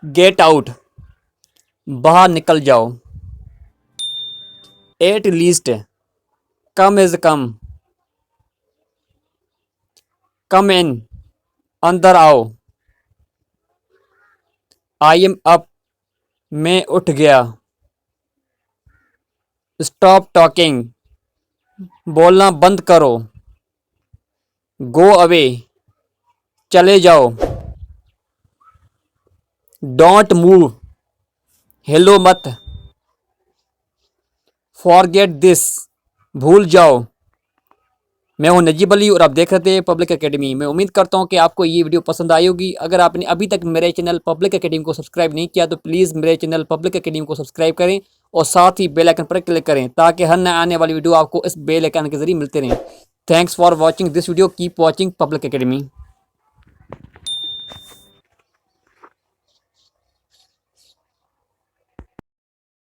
Get out, बाहर निकल जाओ। At least, come is come. Come in, अंदर आओ। आई एम अप, मैं उठ गया। स्टॉप टॉकिंग, बोलना बंद करो। गो अवे, चले जाओ। डोंट मूव, हिलो मत। फॉरगेट दिस, भूल जाओ। मैं हूं नजीब अली और आप देख रहे थे पब्लिक एकेडमी। मैं उम्मीद करता हूं कि आपको ये वीडियो पसंद आई होगी। अगर आपने अभी तक मेरे चैनल पब्लिक एकेडमी को सब्सक्राइब नहीं किया तो प्लीज़ मेरे चैनल पब्लिक एकेडमी को सब्सक्राइब करें और साथ ही बेल आइकन पर क्लिक करें ताकि हर नए आने वाली वीडियो आपको इस बेल आइकन के जरिए मिलते रहें। Thanks for watching this video, keep watching public academy.